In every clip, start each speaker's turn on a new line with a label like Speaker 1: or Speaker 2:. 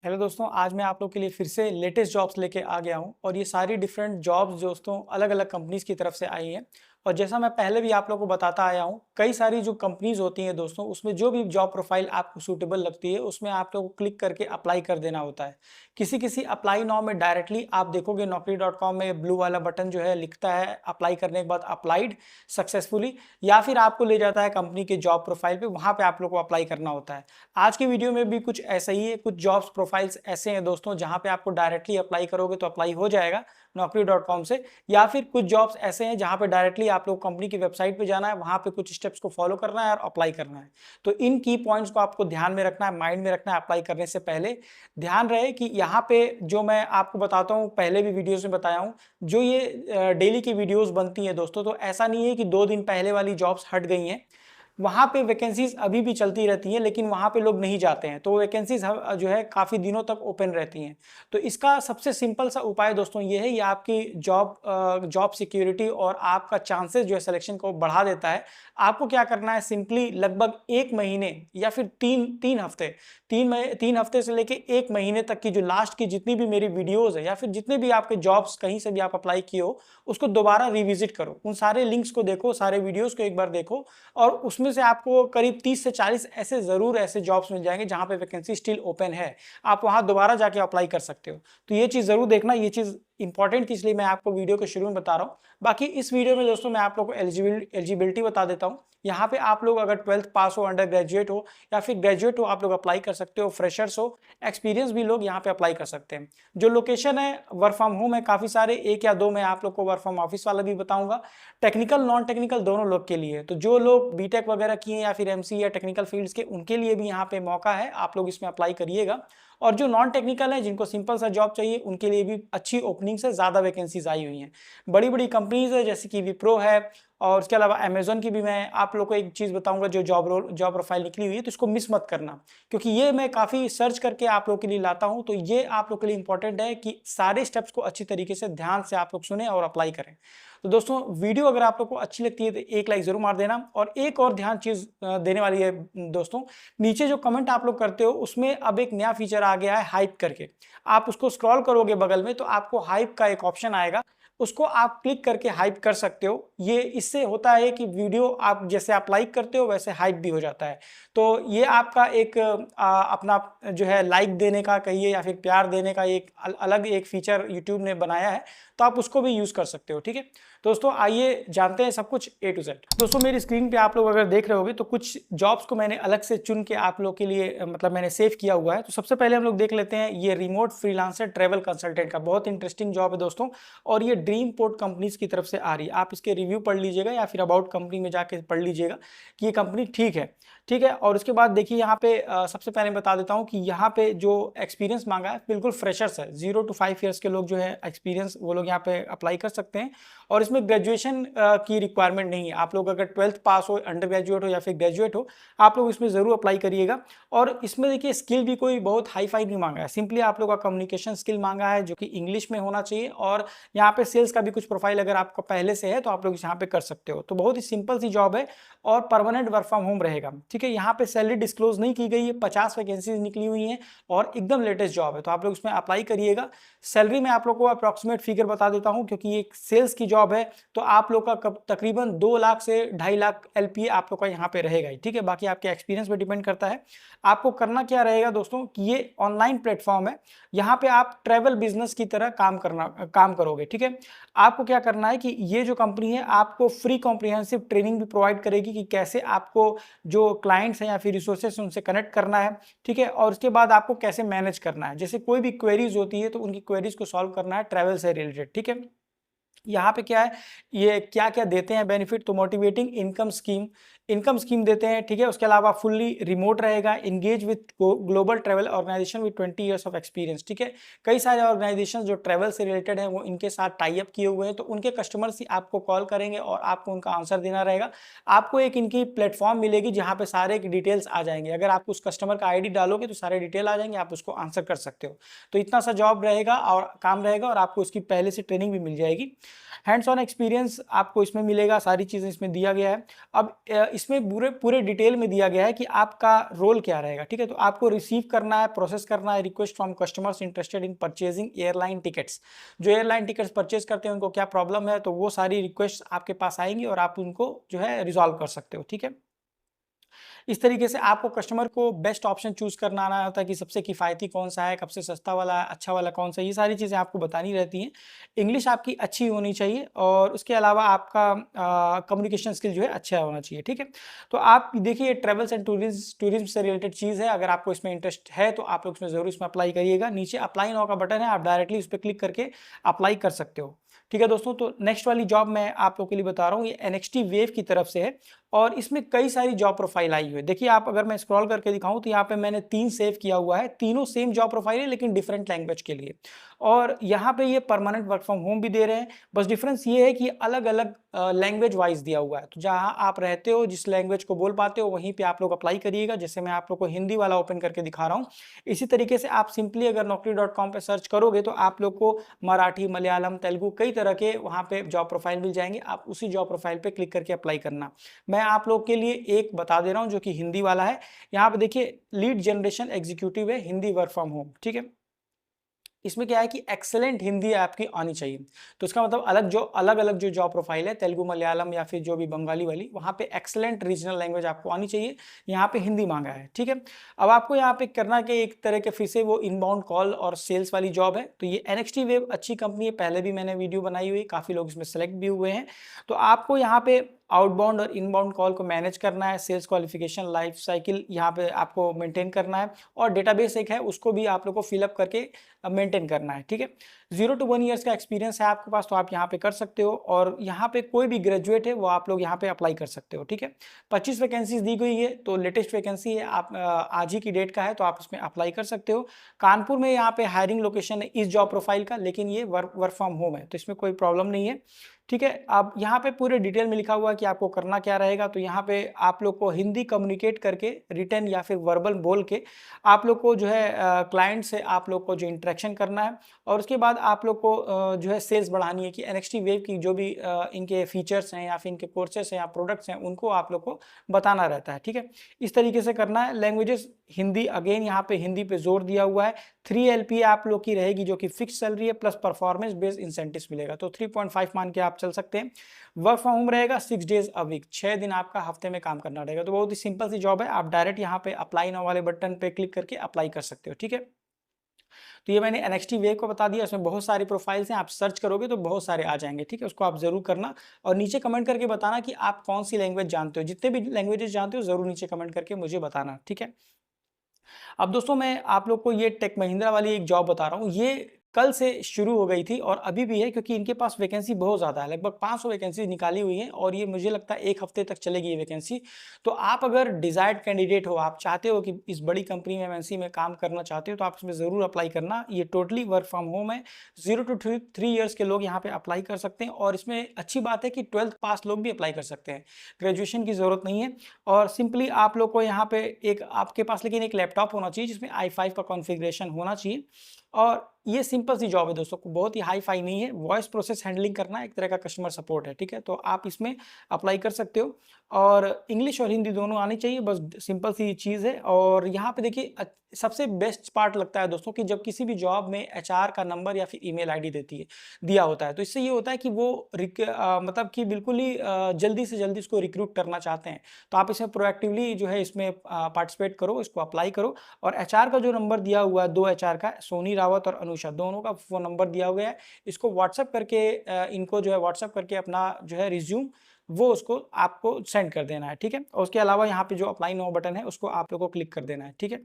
Speaker 1: Hello दोस्तों, आज मैं आप लोग के लिए फिर से लेटेस्ट जॉब्स लेके आ गया हूँ और ये सारी डिफरेंट जॉब्स दोस्तों अलग अलग कंपनीज की तरफ से आई हैं। और जैसा मैं पहले भी आप लोगों को बताता आया हूँ, कई सारी जो कंपनीज होती हैं दोस्तों, उसमें जो भी जॉब प्रोफाइल आपको सूटेबल लगती है उसमें आप लोगों को क्लिक करके अप्लाई कर देना होता है। किसी किसी अप्लाई नाउ में डायरेक्टली आप देखोगे naukri.com में ब्लू वाला बटन जो है लिखता है अप्लाई करने के बाद अप्लाइड सक्सेसफुली, या फिर आपको ले जाता है कंपनी के जॉब प्रोफाइल पे, वहां पे आप लोग को अप्लाई करना होता है। आज की वीडियो में भी कुछ ऐसा ही है, कुछ जॉब्स प्रोफाइल्स ऐसे हैं दोस्तों जहां पे आपको डायरेक्टली अप्लाई करोगे तो अप्लाई हो जाएगा naukri.com से, या फिर कुछ जॉब्स ऐसे हैं जहां पे डायरेक्टली आप लोग कंपनी की वेबसाइट पे जाना है, वहां पे कुछ स्टेप्स को फॉलो करना है और अप्लाई करना है। तो इन की पॉइंट्स को आपको ध्यान में रखना है, माइंड में रखना है अप्लाई करने से पहले। ध्यान रहे कि यहाँ पे जो मैं आपको बताता हूँ, पहले भी वीडियोस में बताया हूँ, जो ये डेली की वीडियोस बनती हैं दोस्तों, तो ऐसा नहीं है कि 2 दिन पहले वाली जॉब्स हट गई हैं। वहाँ पे वैकेंसीज अभी भी चलती रहती हैं, लेकिन वहाँ पे लोग नहीं जाते हैं, तो वैकेंसीज जो है काफ़ी दिनों तक ओपन रहती हैं। तो इसका सबसे सिंपल सा उपाय दोस्तों ये है, ये आपकी जॉब सिक्योरिटी और आपका चांसेस जो है सिलेक्शन को बढ़ा देता है। आपको क्या करना है, सिंपली लगभग 1 महीने या फिर तीन हफ्ते, 3 हफ्ते से लेके 1 महीने तक की जो लास्ट की जितनी भी मेरी वीडियोज है या फिर जितने भी आपके जॉब्स कहीं से भी आप अप्लाई किए हो, उसको दोबारा रिविजिट करो, उन सारे लिंक्स को देखो, सारे वीडियोज को एक बार देखो, और उसमें से आपको करीब 30 से 40 ऐसे जॉब्स मिल जाएंगे जहां पे वैकेंसी स्टिल ओपन है। आप वहां दोबारा जाके अप्लाई कर सकते हो। तो ये चीज जरूर देखना, ये चीज इंपॉर्टेंट थी, इसलिए मैं आपको वीडियो के शुरू में बता रहा हूं। बाकी इस वीडियो में दोस्तों मैं आप लोगों को एलिजिबिलिटी बता देता हूं। यहाँ पे आप लोग अगर 12th पास हो, अंडर ग्रेजुएट हो या फिर ग्रेजुएट हो, आप लोग अप्लाई कर सकते हो। फ्रेशर्स हो, एक्सपीरियंस भी लोग यहाँ पे अप्लाई कर सकते हैं। जो लोकेशन है, वर्क फ्रॉम होम है काफी सारे, 1 या 2 मैं आप लोग को वर्क फ्रॉम ऑफिस वाला भी बताऊंगा। टेक्निकल नॉन टेक्निकल दोनों लोग के लिए, तो जो लोग बीटेक वगैरह किए या फिर एमसी या टेक्निकल फील्ड्स के, उनके लिए भी यहाँ पे मौका है, आप लोग इसमें अप्लाई करिएगा। और जो नॉन टेक्निकल है, जिनको सिंपल सा जॉब चाहिए, उनके लिए भी अच्छी ओपनिंग से ज्यादा वैकेंसीज आई हुई हैं। बड़ी बड़ी कंपनीज है जैसे कि विप्रो है, और उसके अलावा अमेजोन की भी मैं आप लोग को एक चीज बताऊंगा, जो जॉब प्रोफाइल निकली हुई है, तो इसको मिस मत करना, क्योंकि ये मैं काफी सर्च करके आप लोग के लिए लाता हूं। तो ये आप लोग के लिए इंपॉर्टेंट है कि सारे स्टेप्स को अच्छी तरीके से ध्यान से आप लोग सुने और अप्लाई करें। तो दोस्तों, वीडियो अगर आप लोग को अच्छी लगती है तो एक लाइक जरूर मार देना। और एक और ध्यान चीज देने वाली है दोस्तों, नीचे जो कमेंट आप लोग करते हो उसमें अब एक नया फीचर आ गया है, हाइप करके। आप उसको स्क्रॉल करोगे बगल में तो आपको हाइप का एक ऑप्शन आएगा, उसको आप क्लिक करके हाइप कर सकते हो। ये इससे होता है कि वीडियो आप जैसे आप लाइक करते हो वैसे हाइप भी हो जाता है। तो ये आपका एक अपना जो है लाइक देने का कहिए या फिर प्यार देने का एक अलग एक फीचर यूट्यूब ने बनाया है, तो आप उसको भी यूज कर सकते हो। ठीक है दोस्तों, आइए जानते हैं सब कुछ A to Z। दोस्तों, मेरी स्क्रीन पे आप लोग अगर देख रहे होगे तो कुछ जॉब्स को मैंने अलग से चुन के आप लोग के लिए मतलब मैंने सेव किया हुआ है। तो सबसे पहले हम लोग देख लेते हैं, ये रिमोट फ्रीलांसर ट्रैवल कंसल्टेंट का बहुत इंटरेस्टिंग जॉब है दोस्तों, और ये ड्रीम पोर्ट कंपनीज की तरफ से आ रही है। आप इसके रिव्यू पढ़ लीजिएगा या फिर अबाउट कंपनी में जाके पढ़ लीजिएगा कि ये कंपनी ठीक है। ठीक है, और उसके बाद देखिए यहाँ पे सबसे पहले बता देता हूँ कि यहाँ पे जो एक्सपीरियंस मांगा है बिल्कुल फ्रेशर्स है, 0 to 5 ईयर्स के लोग जो है एक्सपीरियंस, वो लोग यहाँ पे अप्लाई कर सकते हैं। और इसमें ग्रेजुएशन की रिक्वायरमेंट नहीं है। आप लोग अगर 12th पास हो, अंडर ग्रेजुएट हो या फिर ग्रेजुएट हो, आप लोग इसमें जरूर अप्लाई करिएगा। और इसमें देखिए स्किल भी कोई बहुत हाई फाई नहीं मांगा है, सिंपली आप लोग का कम्युनिकेशन स्किल मांगा है जो कि इंग्लिश में होना चाहिए। और यहाँ पे सेल्स का भी कुछ प्रोफाइल अगर आपका पहले से है तो आप लोग यहाँ पे कर सकते हो। तो बहुत ही सिंपल सी जॉब है और परमानेंट वर्क फ्रॉम होम रहेगा। ठीक है, यहाँ पे सैलरी डिस्क्लोज नहीं की गई है, 50 वैकेंसीज निकली हुई हैं और एकदम लेटेस्ट जॉब है, तो आप लोग इसमें अप्लाई करिएगा। सैलरी में आप लोग को अप्रॉक्सीमेट फिगर बता देता हूँ, क्योंकि ये सेल्स की जॉब है, तो आप लोग का तकरीबन 2 लाख से 2.5 लाख LPA आप लोग का यहाँ पे रहेगा ही। ठीक है, बाकी आपके एक्सपीरियंस पे डिपेंड करता है। आपको करना क्या रहेगा दोस्तों कि ये ऑनलाइन प्लेटफॉर्म है, यहाँ पे आप ट्रेवल बिजनेस की तरह काम करोगे। ठीक है, आपको क्या करना है कि ये जो कंपनी है आपको फ्री कॉम्प्रिहेंसिव ट्रेनिंग भी प्रोवाइड करेगी कि कैसे आपको जो क्लाइंट्स हैं या फिर रिसोर्सेस उनसे कनेक्ट करना है। ठीक है, और उसके बाद आपको कैसे मैनेज करना है, जैसे कोई भी क्वेरीज होती है तो उनकी क्वेरीज को सॉल्व करना है ट्रैवल से रिलेटेड। ठीक है, यहाँ पे क्या है, ये क्या क्या देते हैं बेनिफिट, तो मोटिवेटिंग इनकम स्कीम देते हैं। ठीक है, उसके अलावा फुल्ली रिमोट रहेगा, engage with global travel organisation with 20 years of experience. ठीक है, कई सारे ऑर्गेनाइजेशन जो ट्रैवल से रिलेटेड है वो इनके साथ टाई अप किए हुए हैं, तो उनके कस्टमर्स ही आपको कॉल करेंगे और आपको उनका आंसर देना रहेगा। आपको एक इनकी प्लेटफॉर्म मिलेगी जहाँ पे सारे डिटेल्स आ जाएंगे, अगर आप उस कस्टमर का ID डालोगे तो सारे डिटेल आ जाएंगे, आप उसको आंसर कर सकते हो। तो इतना सा जॉब रहेगा और काम रहेगा, और आपको इसकी पहले से ट्रेनिंग भी मिल जाएगी। हैंड्स ऑन एक्सपीरियंस आपको इसमें मिलेगा, सारी चीजें इसमें दिया गया है। अब इसमें पूरे पूरे डिटेल में दिया गया है कि आपका रोल क्या रहेगा, ठीक है। तो आपको रिसीव करना है, प्रोसेस करना है request from customers interested in purchasing airline tickets. जो एयरलाइन टिकट्स परचेज करते हैं उनको क्या प्रॉब्लम है, तो वो सारी रिक्वेस्ट आपके पास आएंगी और आप उनको जो है रिजॉल्व कर सकते हो, ठीक है। इस तरीके से आपको कस्टमर को बेस्ट ऑप्शन चूज करना आना होता है कि सबसे किफ़ायती कौन सा है, कब से सस्ता वाला है, अच्छा वाला कौन सा है, ये सारी चीज़ें आपको बतानी रहती हैं। इंग्लिश आपकी अच्छी होनी चाहिए और उसके अलावा आपका कम्युनिकेशन स्किल जो है अच्छा होना चाहिए, ठीक है। तो आप देखिए ट्रैवल्स एंड टूरिज्म से रिलेटेड चीज़ है, अगर आपको इसमें इंटरेस्ट है तो आप लोग इसमें ज़रूर इसमें अप्लाई करिएगा। नीचे अप्लाई नाउ का बटन है, आप डायरेक्टली उस पर क्लिक करके अप्लाई कर सकते हो, ठीक है दोस्तों। तो नेक्स्ट वाली जॉब मैं आप लोग के लिए बता रहा हूँ, ये NXT वेव की तरफ से है और इसमें कई सारी जॉब प्रोफाइल आई हुई है। देखिए आप अगर मैं स्क्रॉल करके दिखाऊं तो यहाँ पे मैंने 3 सेव किया हुआ है, तीनों सेम जॉब प्रोफाइल है लेकिन डिफरेंट लैंग्वेज के लिए। और यहाँ पे ये परमानेंट वर्क फ्रॉम होम भी दे रहे हैं, बस डिफरेंस ये है कि अलग अलग लैंग्वेज वाइज दिया हुआ है। तो जहाँ आप रहते हो, जिस लैंग्वेज को बोल पाते हो, वहीं पे आप लोग अप्लाई करिएगा। जैसे मैं आप लोग को हिंदी वाला ओपन करके दिखा रहा हूँ, इसी तरीके से आप सिंपली अगर naukri.com पे सर्च करोगे तो आप लोग को मराठी, मलयालम, तेलुगु कई तरह के वहाँ पे जॉब प्रोफाइल मिल जाएंगे। आप उसी जॉब प्रोफाइल पे क्लिक करके अप्लाई करना। मैं आप लोग के लिए एक बता दे रहा हूँ जो कि हिंदी वाला है। यहाँ पे देखिए लीड जनरेशन एग्जीक्यूटिव है, हिंदी वर्क फ्रॉम होम, ठीक है। इसमें क्या है कि एक्सेलेंट हिंदी आपकी आनी चाहिए। तो इसका मतलब अलग अलग जो जॉब प्रोफाइल है, तेलुगु, मलयालम या फिर जो भी बंगाली वाली, वहाँ पे एक्सेलेंट रीजनल लैंग्वेज आपको आनी चाहिए। यहाँ पे हिंदी मांगा है, ठीक है। अब आपको यहाँ पे करना कि एक तरह के फिर से वो इनबाउंड कॉल और सेल्स वाली जॉब है। तो ये NXT वेब अच्छी कंपनी है, पहले भी मैंने वीडियो बनाई हुई, काफ़ी लोग इसमें सेलेक्ट भी हुए हैं। तो आपको यहाँ पे आउटबाउंड और इनबाउंड कॉल को मैनेज करना है, सेल्स क्वालिफिकेशन लाइफ साइकिल यहाँ पे आपको मेंटेन करना है, और डेटाबेस एक है उसको भी आप लोग को फिलअप करके मेंटेन करना है, ठीक है। 0 to 1 ईयर्स का एक्सपीरियंस है आपके पास तो आप यहाँ पे कर सकते हो, और यहाँ पे कोई भी ग्रेजुएट है वो आप लोग यहाँ पे अप्लाई कर सकते हो, ठीक है। 25 वैकेंसीज दी गई है, तो लेटेस्ट वैकेंसी है, आप आज ही की डेट का है, तो आप इसमें अप्लाई कर सकते हो। कानपुर में यहाँ पे हायरिंग लोकेशन है इस जॉब प्रोफाइल का, लेकिन ये वर्क फ्रॉम होम है, तो इसमें कोई प्रॉब्लम नहीं है, ठीक है। अब यहाँ पे पूरे डिटेल में लिखा हुआ है कि आपको करना क्या रहेगा। तो यहाँ पे आप लोग को हिंदी कम्युनिकेट करके, रिटन या फिर वर्बल बोल के आप लोग को जो है क्लाइंट से आप लोग को जो इंटरेक्शन करना है, और उसके बाद आप लोग को जो है सेल्स बढ़ानी है कि NXT वेव की जो भी इनके फीचर्स हैं या फिर इनके कोर्सेस हैं या प्रोडक्ट्स हैं, उनको आप लोग को बताना रहता है, ठीक है। इस तरीके से करना है। लैंग्वेजेस हिंदी, अगेन यहाँ पे हिंदी पे जोर दिया हुआ है। 3 LPA आप लोग की रहेगी जो कि फिक्स सैलरी है, प्लस परफॉर्मेंस बेस्ड इंसेंटिव्स मिलेगा, तो 3.5 मान के आप चल सकते हैं। वर्क फ्रॉम होम रहेगा 6 डेज अ वीक, 6 दिन आपका हफ्ते में काम करना रहेगा। तो बहुत ही सिंपल सी जॉब है, आप डायरेक्ट यहाँ पे अप्लाई नाउ वाले बटन पे क्लिक करके अप्लाई कर सकते हो, ठीक है। तो ये मैंने NXT वेव को बता दिया, इसमें बहुत सारे प्रोफाइल्स हैं, आप सर्च करोगे तो बहुत सारे आ जाएंगे, ठीक है। उसको आप जरूर करना, और नीचे कमेंट करके बताना कि आप कौन सी लैंग्वेज जानते हो, जितने भी लैंग्वेजेस जानते हो जरूर नीचे कमेंट करके मुझे बताना, ठीक है। अब दोस्तों मैं आप लोग को ये टेक महिंद्रा वाली एक जॉब बता रहा हूँ, ये कल से शुरू हो गई थी और अभी भी है, क्योंकि इनके पास वैकेंसी बहुत ज़्यादा है, लगभग 500 वैकेंसी निकाली हुई है, और ये मुझे लगता है 1 हफ्ते तक चलेगी ये वैकेंसी। तो आप अगर डिजायर्ड कैंडिडेट हो, आप चाहते हो कि इस बड़ी कंपनी में MNC में काम करना चाहते हो, तो आप इसमें ज़रूर अप्लाई करना। ये टोटली वर्क फ्रॉम होम है, 0 to 3 ईयर्स के लोग यहाँ पे अप्लाई कर सकते हैं, और इसमें अच्छी बात है कि 12th पास लोग भी अप्लाई कर सकते हैं, ग्रेजुएशन की ज़रूरत नहीं है। और सिंपली आप लोग को यहाँ पे एक आपके पास लेकिन एक लैपटॉप होना चाहिए जिसमें i5 का कॉन्फ़िगरेशन होना चाहिए, और ये सिंपल सी जॉब है दोस्तों, बहुत ही हाई फाई नहीं है। वॉइस प्रोसेस हैंडलिंग करना, एक तरह का कस्टमर सपोर्ट है, ठीक है। तो आप इसमें अप्लाई कर सकते हो, और इंग्लिश और हिंदी दोनों आनी चाहिए, बस सिंपल सी चीज़ है। और यहाँ पे देखिए सबसे बेस्ट पार्ट लगता है दोस्तों कि जब किसी भी जॉब में HR का नंबर या फिर ईमेल आईडी दिया होता है, तो इससे ये होता है कि वो मतलब कि बिल्कुल ही जल्दी से जल्दी इसको रिक्रूट करना चाहते हैं। तो आप इसमें प्रोएक्टिवली जो है इसमें पार्टिसिपेट करो, इसको अप्लाई करो। और HR का जो नंबर दिया हुआ है, 2 HR का, सोनी रावत और अनुषा, दोनों का फ़ोन नंबर दिया हुआ है। इसको व्हाट्सएप करके इनको जो है व्हाट्सएप करके अपना जो है रिज्यूम वो उसको आपको सेंड कर देना है, ठीक है। और उसके अलावा यहाँ पे जो अप्लाई नाउ बटन है उसको आप लोगों को क्लिक कर देना है, ठीक है।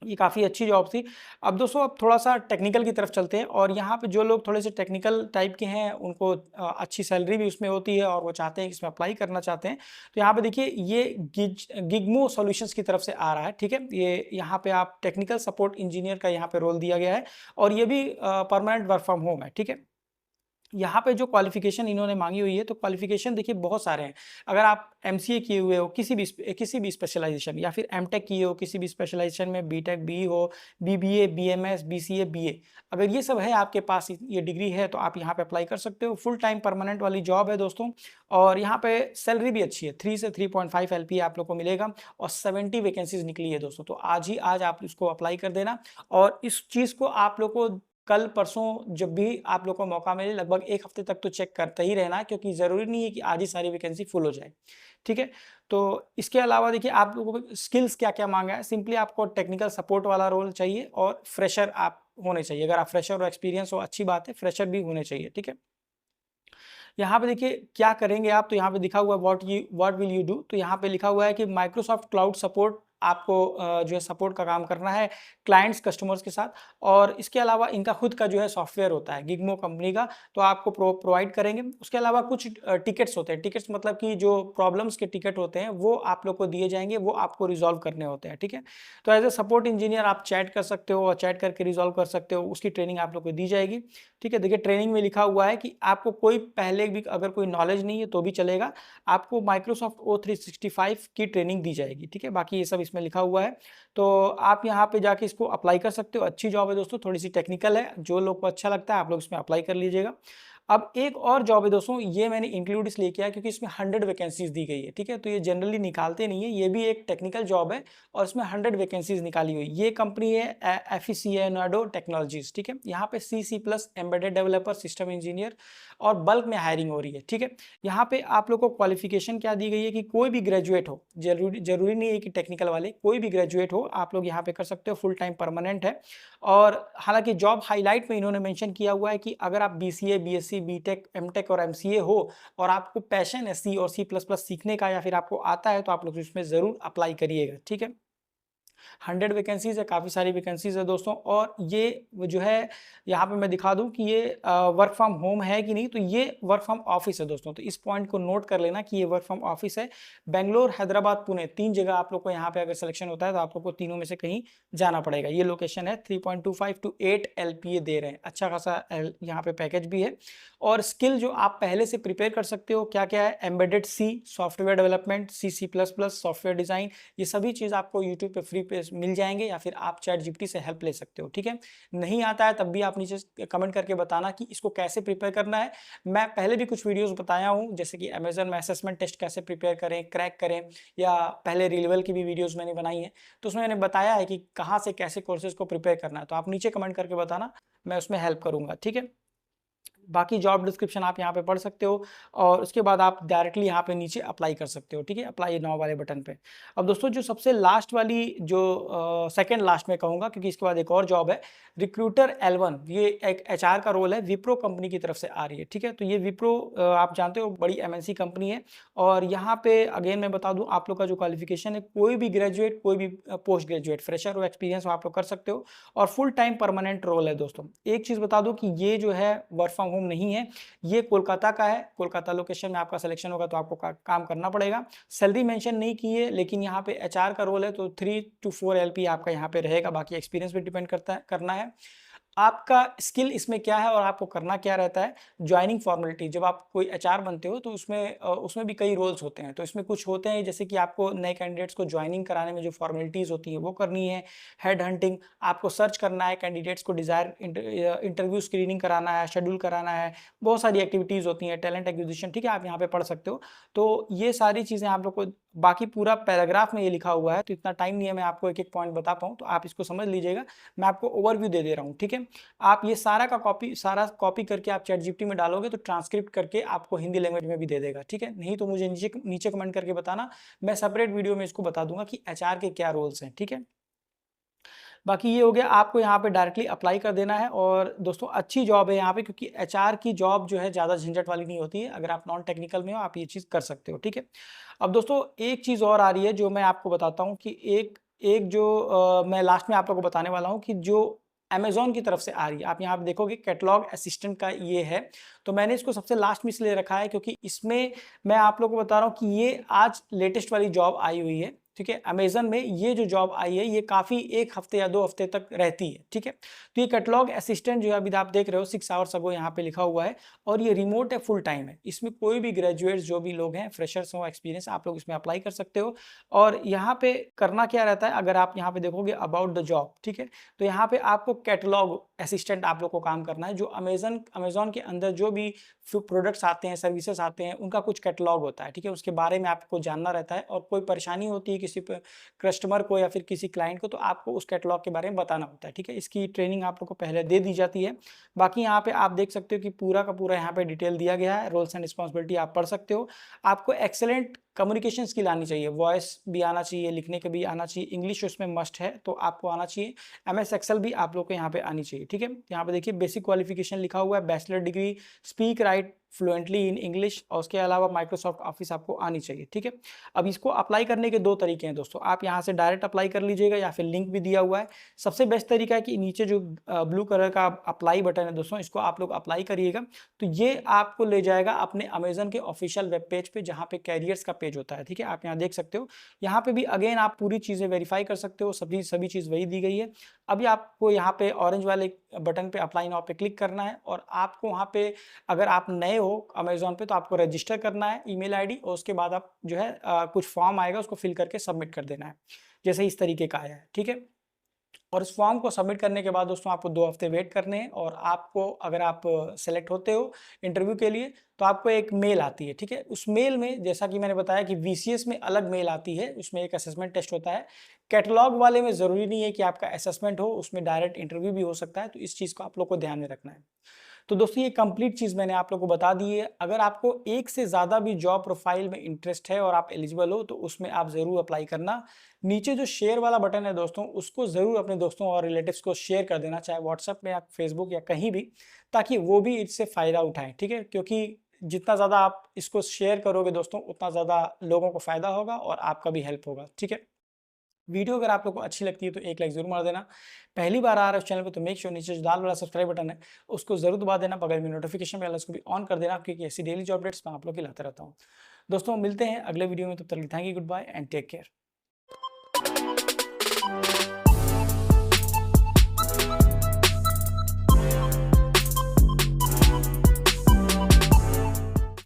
Speaker 1: ये काफ़ी अच्छी जॉब थी। अब दोस्तों अब थोड़ा-सा टेक्निकल की तरफ चलते हैं, और यहाँ पे जो लोग थोड़े से टेक्निकल टाइप के हैं उनको अच्छी सैलरी भी उसमें होती है, और वो चाहते हैं कि इसमें अप्लाई करना चाहते हैं। तो यहाँ पे देखिए ये गिग्मो सॉल्यूशंस की तरफ से आ रहा है, ठीक है। ये यहाँ पे आप टेक्निकल सपोर्ट इंजीनियर का यहाँ पे रोल दिया गया है, और ये भी परमानेंट वर्क फ्रॉम होम है, ठीक है। यहाँ पे जो क्वालिफ़िकेशन इन्होंने माँगी हुई है, तो क्वालिफ़िकेशन देखिए बहुत सारे हैं। अगर आप एमसीए किए हुए हो किसी भी स्पेशलाइज़ेशन, या फिर एमटेक किए हो किसी भी स्पेशलाइज़ेशन में, बीटेक, बीई हो, बीबीए, बीएमएस, बीसीए, बीए, अगर ये सब है आपके पास, ये डिग्री है, तो आप यहाँ पे अप्लाई कर सकते हो। फुल टाइम परमानेंट वाली जॉब है दोस्तों, और यहाँ पे सैलरी भी अच्छी है, 3 से 3.5 एलपीए आप लोग को मिलेगा, और 70 वैकेंसीज़ निकली है दोस्तों। तो आज ही आज आप इसको अप्लाई कर देना, और इस चीज़ को आप लोग को कल परसों जब भी आप लोग को मौका मिले, लगभग 1 हफ्ते तक तो चेक करते ही रहना है, क्योंकि ज़रूरी नहीं है कि आज ही सारी वैकेंसी फुल हो जाए, ठीक है? तो इसके अलावा देखिए आप लोगों को स्किल्स क्या-क्या माँगा है, सिंपली आपको टेक्निकल सपोर्ट वाला रोल चाहिए, और फ्रेशर आप होने चाहिए। अगर आप फ्रेशर हो, एक्सपीरियंस हो, अच्छी बात है, फ्रेशर भी होने चाहिए, ठीक है? यहाँ पे देखिए क्या करेंगे आप, तो यहाँ पे लिखा हुआ है व्हाट विल यू डू, तो यहाँ पे लिखा हुआ है कि माइक्रोसॉफ्ट क्लाउड सपोर्ट आपको जो है सपोर्ट का काम करना है क्लाइंट्स कस्टमर्स के साथ। और इसके अलावा इनका खुद का जो है सॉफ्टवेयर होता है गिग्मो कंपनी का, तो आपको प्रोवाइड करेंगे। उसके अलावा कुछ टिकट्स होते हैं, टिकट्स मतलब कि जो प्रॉब्लम्स के टिकट होते हैं वो आप लोग को दिए जाएंगे, वो आपको रिजॉल्व करने होते हैं, ठीक है? तो एज ए सपोर्ट इंजीनियर आप चैट कर सकते हो, और चैट करके रिजॉल्व कर सकते हो, उसकी ट्रेनिंग आप लोग को दी जाएगी, ठीक है? देखिए ट्रेनिंग में लिखा हुआ है कि आपको कोई पहले भी अगर कोई नॉलेज नहीं है तो भी चलेगा, आपको माइक्रोसॉफ्ट ओ 365 की ट्रेनिंग दी जाएगी, ठीक है? बाकी ये सब इसमें लिखा हुआ है, तो आप यहाँ पे जाके इसको अप्लाई कर सकते हो। अच्छी जॉब है दोस्तों, थोड़ी सी टेक्निकल है, जो लोग को अच्छा लगता है आप लोग इसमें अप्लाई कर लीजिएगा। अब एक और जॉब है दोस्तों, ये मैंने इंक्लूड इसलिए किया क्योंकि इसमें 100 वैकेंसीज दी गई है, ठीक है? तो ये जनरली निकालते नहीं है, ये भी एक टेक्निकल जॉब है, और इसमें 100 वैकेंसीज निकाली हुई। ये कंपनी है एफिसिएनाडो टेक्नोलॉजीज, ठीक है? यहाँ पे C plus embedded developer, system engineer, और बल्क में हायरिंग हो रही है, ठीक है? यहाँ पे आप लोग को क्वालिफिकेशन क्या दी गई है कि कोई भी ग्रेजुएट हो, जरूरी नहीं है कि टेक्निकल वाले, कोई भी ग्रेजुएट हो आप लोग यहाँ पे कर सकते हो, फुल टाइम परमानेंट है। और हालांकि जॉब हाईलाइट में इन्होंने मेंशन किया हुआ है कि अगर आप बीसीए, बीएससी, बीटेक, एमटेक और एमसीए हो, और आपको पैशन है सी और सी प्लस प्लस सीखने का, या फिर आपको आता है, तो आप लोग इसमें जरूर अप्लाई करिएगा, ठीक है? 100 वैकेंसीज है, काफ़ी सारी वैकेंसीज है दोस्तों। और ये जो है यहाँ पे मैं दिखा दूँ कि ये वर्क फ्रॉम होम है कि नहीं, तो ये वर्क फ्रॉम ऑफिस है दोस्तों। तो इस पॉइंट को नोट कर लेना कि ये वर्क फ्रॉम ऑफिस है। बेंगलोर, हैदराबाद, पुणे, 3 जगह आप लोग को यहाँ पे अगर सिलेक्शन होता है तो आप लोग को तीनों में से कहीं जाना पड़ेगा। ये लोकेशन है, 3.25 टू 8 एलपीए दे रहे हैं, अच्छा खासा यहाँ पे पैकेज भी है। और स्किल जो आप पहले से प्रिपेयर कर सकते हो, क्या क्या है, embedded C, software development, C plus plus, software design, ये सभी चीज़ आपको यूट्यूब पे फ्री पे मिल जाएंगे, या फिर आप चैट जीपीटी से हेल्प ले सकते हो, ठीक है? नहीं आता है तब भी आप नीचे कमेंट करके बताना कि इसको कैसे प्रिपेयर करना है। मैं पहले भी कुछ वीडियोस बताया हूँ, जैसे कि अमेजन में असेसमेंट टेस्ट कैसे प्रिपेयर करें, क्रैक करें, या पहले रिलेवल की भी वीडियोस मैंने बनाई है, तो उसमें मैंने बताया है कि कहाँ से कैसे कोर्सेज को प्रिपेयर करना है। तो आप नीचे कमेंट करके बताना, मैं उसमें हेल्प करूँगा, ठीक है? बाकी जॉब डिस्क्रिप्शन आप यहाँ पे पढ़ सकते हो, और उसके बाद आप डायरेक्टली यहाँ पे नीचे अप्लाई कर सकते हो, ठीक है? अप्लाई नाउ वाले बटन पे। अब दोस्तों जो सबसे लास्ट वाली, जो सेकंड लास्ट में कहूँगा, क्योंकि इसके बाद एक और जॉब है, रिक्रूटर L1, ये एक एचआर का रोल है, विप्रो कंपनी की तरफ से आ रही है, ठीक है? तो ये विप्रो आप जानते हो बड़ी एमएनसी कंपनी है, और यहाँ पे अगेन मैं बता दूँ, आप लोग का जो क्वालिफिकेशन है, कोई भी ग्रेजुएट, कोई भी पोस्ट ग्रेजुएट, फ्रेशर हो, एक्सपीरियंस हो, आप लोग कर सकते हो, और फुल टाइम परमानेंट रोल है दोस्तों। एक चीज़ बता दूँ कि ये जो है वर्क फ्रॉम होम नहीं है, ये कोलकाता का है। कोलकाता लोकेशन में आपका सिलेक्शन होगा तो आपको काम करना पड़ेगा। सैलरी मेंशन नहीं की है, लेकिन यहाँ पे एचआर का रोल है, तो 3 to 4 एलपी आपका यहाँ पे रहेगा। बाकी एक्सपीरियंस पे डिपेंड करना है आपका स्किल इसमें क्या है, और आपको करना क्या रहता है। ज्वाइनिंग फॉर्मेलिटी, जब आप कोई एचआर बनते हो तो उसमें भी कई रोल्स होते हैं। तो इसमें कुछ होते हैं, जैसे कि आपको नए कैंडिडेट्स को ज्वाइनिंग कराने में जो फॉर्मेलिटीज़ होती है वो करनी है। हेड हंटिंग, आपको सर्च करना है कैंडिडेट्स को, डिज़ायर इंटरव्यू स्क्रीनिंग कराना है, शेड्यूल कराना है, बहुत सारी एक्टिविटीज़ होती हैं, टैलेंट एक्विजिशन, ठीक है? आप यहाँ पे पढ़ सकते हो। तो ये सारी चीज़ें आप लोग को, बाकी पूरा पैराग्राफ में ये लिखा हुआ है, तो इतना टाइम नहीं है मैं आपको एक एक पॉइंट बता पाऊँ, तो आप इसको समझ लीजिएगा। मैं आपको ओवरव्यू दे रहा हूँ, ठीक है? आप ये सारा कॉपी करके आप चैट जीपीटी में डालोगे तो ट्रांसक्रिप्ट करके आपको हिंदी लैंग्वेज में भी दे देगा, ठीक है? नहीं तो मुझे नीचे नीचे कमेंट करके बताना, मैं सेपरेट वीडियो में इसको बता दूंगा कि एचआर के क्या रोल्स हैं, ठीक है? बाकी ये हो गया, आपको यहाँ पे डायरेक्टली अप्लाई कर देना है। और दोस्तों अच्छी जॉब है यहाँ पे, क्योंकि एचआर की जॉब जो है ज़्यादा झंझट वाली नहीं होती है। अगर आप नॉन टेक्निकल में हो, आप ये चीज़ कर सकते हो, ठीक है? अब दोस्तों एक चीज़ और आ रही है जो मैं आपको बताता हूँ कि एक एक जो मैं लास्ट में आप लोगों को बताने वाला हूँ कि जो अमेज़न की तरफ से आ रही है। आप यहाँ पे देखोगे कैटलॉग असिस्टेंट का ये है, तो मैंने इसको सबसे लास्ट में इसलिए रखा है क्योंकि इसमें मैं आप लोगों को बता रहा हूँ कि ये आज लेटेस्ट वाली जॉब आई हुई है, ठीक है। अमेज़न में ये जो जॉब आई है ये काफ़ी 1 हफ्ते या 2 हफ्ते तक रहती है, ठीक है। तो ये कैटलॉग असिस्टेंट जो है अभी आप देख रहे हो 6 आवर्स अगो यहाँ पे लिखा हुआ है और ये रिमोट है, फुल टाइम है। इसमें कोई भी ग्रेजुएट्स जो भी लोग हैं, फ्रेशर्स हो, एक्सपीरियंस, आप लोग इसमें अप्लाई कर सकते हो। और यहाँ पे करना क्या रहता है, अगर आप यहाँ पे देखोगे अबाउट द जॉब, ठीक है, तो यहाँ पे आपको कैटलॉग असिस्टेंट आप लोग को काम करना है। जो अमेज़न के अंदर जो भी प्रोडक्ट्स आते हैं, सर्विसेज आते हैं, उनका कुछ कैटलॉग होता है, ठीक है, उसके बारे में आपको जानना रहता है। और कोई परेशानी होती है किसी कस्टमर को या फिर किसी क्लाइंट को, तो आपको उस कैटलॉग के बारे में बताना होता है, ठीक है। इसकी ट्रेनिंग आप लोग को पहले दे दी जाती है। बाकी यहाँ पे आप देख सकते हो कि पूरा का पूरा यहाँ पे डिटेल दिया गया है, रोल्स एंड रिस्पॉन्सिबिलिटी आप पढ़ सकते हो। आपको एक्सेलेंट कम्युनिकेशन स्किल आनी चाहिए, वॉइस भी आना चाहिए, लिखने का भी आना चाहिए, इंग्लिश उसमें मस्ट है तो आपको आना चाहिए। एमएस एक्सेल भी आप लोग को यहाँ पे आनी चाहिए, ठीक है। यहाँ पे देखिए बेसिक क्वालिफिकेशन लिखा हुआ है, bachelor degree, speak right fluently in English, और उसके अलावा माइक्रोसॉफ्ट ऑफिस आपको आनी चाहिए, ठीक है। अब इसको अप्लाई करने के 2 तरीके हैं दोस्तों, आप यहाँ से डायरेक्ट अप्लाई कर लीजिएगा या फिर लिंक भी दिया हुआ है। सबसे बेस्ट तरीका है कि नीचे जो ब्लू कलर का अप्लाई बटन है दोस्तों, इसको आप लोग अप्लाई करिएगा, तो ये आपको ले जाएगा अपने अमेज़न के ऑफिशियल वेब पेज पे, जहाँ पे कैरियर्स का पेज होता है, ठीक है। आप यहाँ देख सकते हो, यहाँ पे भी अगेन आप पूरी चीज़ें वेरीफाई कर सकते हो, सभी चीज़ वही दी गई है। अभी आपको यहाँ पे ऑरेंज वाले बटन पे अप्लाई नाउ पे क्लिक करना है और आपको वहाँ पे, अगर आप नए हो अमेज़न पे, तो आपको रजिस्टर करना है ईमेल आईडी, और उसके बाद आप जो है कुछ फॉर्म आएगा, उसको फिल करके सबमिट कर देना है, जैसे इस तरीके का आया है, ठीक है। और इस फॉर्म को सबमिट करने के बाद दोस्तों आपको 2 हफ्ते वेट करने हैं, और आपको, अगर आप सेलेक्ट होते हो इंटरव्यू के लिए, तो आपको एक मेल आती है, ठीक है। उस मेल में, जैसा कि मैंने बताया कि वीसीएस में अलग मेल आती है, उसमें एक असेसमेंट टेस्ट होता है। कैटलॉग वाले में ज़रूरी नहीं है कि आपका असेसमेंट हो, उसमें डायरेक्ट इंटरव्यू भी हो सकता है, तो इस चीज़ को आप लोग को ध्यान में रखना है। तो दोस्तों ये कंप्लीट चीज़ मैंने आप लोगों को बता दी है। अगर आपको एक से ज़्यादा भी जॉब प्रोफाइल में इंटरेस्ट है और आप एलिजिबल हो, तो उसमें आप ज़रूर अप्लाई करना। नीचे जो शेयर वाला बटन है दोस्तों, उसको ज़रूर अपने दोस्तों और रिलेटिव्स को शेयर कर देना, चाहे व्हाट्सएप में या फेसबुक या कहीं भी, ताकि वो भी इससे फ़ायदा उठाएँ, ठीक है। क्योंकि जितना ज़्यादा आप इसको शेयर करोगे दोस्तों, उतना ज़्यादा लोगों को फ़ायदा होगा और आपका भी हेल्प होगा, ठीक है। वीडियो अगर आप लोग को अच्छी लगती है तो एक लाइक जरूर मार देना। पहली बार आ रहा है उस चैनल पे तो मेक श्योर नीचे जो लाल वाला सब्सक्राइब बटन है उसको जरूर दबा देना, बगल में नोटिफिकेशन बेल उसको भी ऑन कर देना, क्योंकि ऐसी डेली जॉब अपडेट्स मैं आप लोग की लाता रहता हूँ। दोस्तों मिलते हैं अगले वीडियो में, तब तक thank you, goodbye and take care.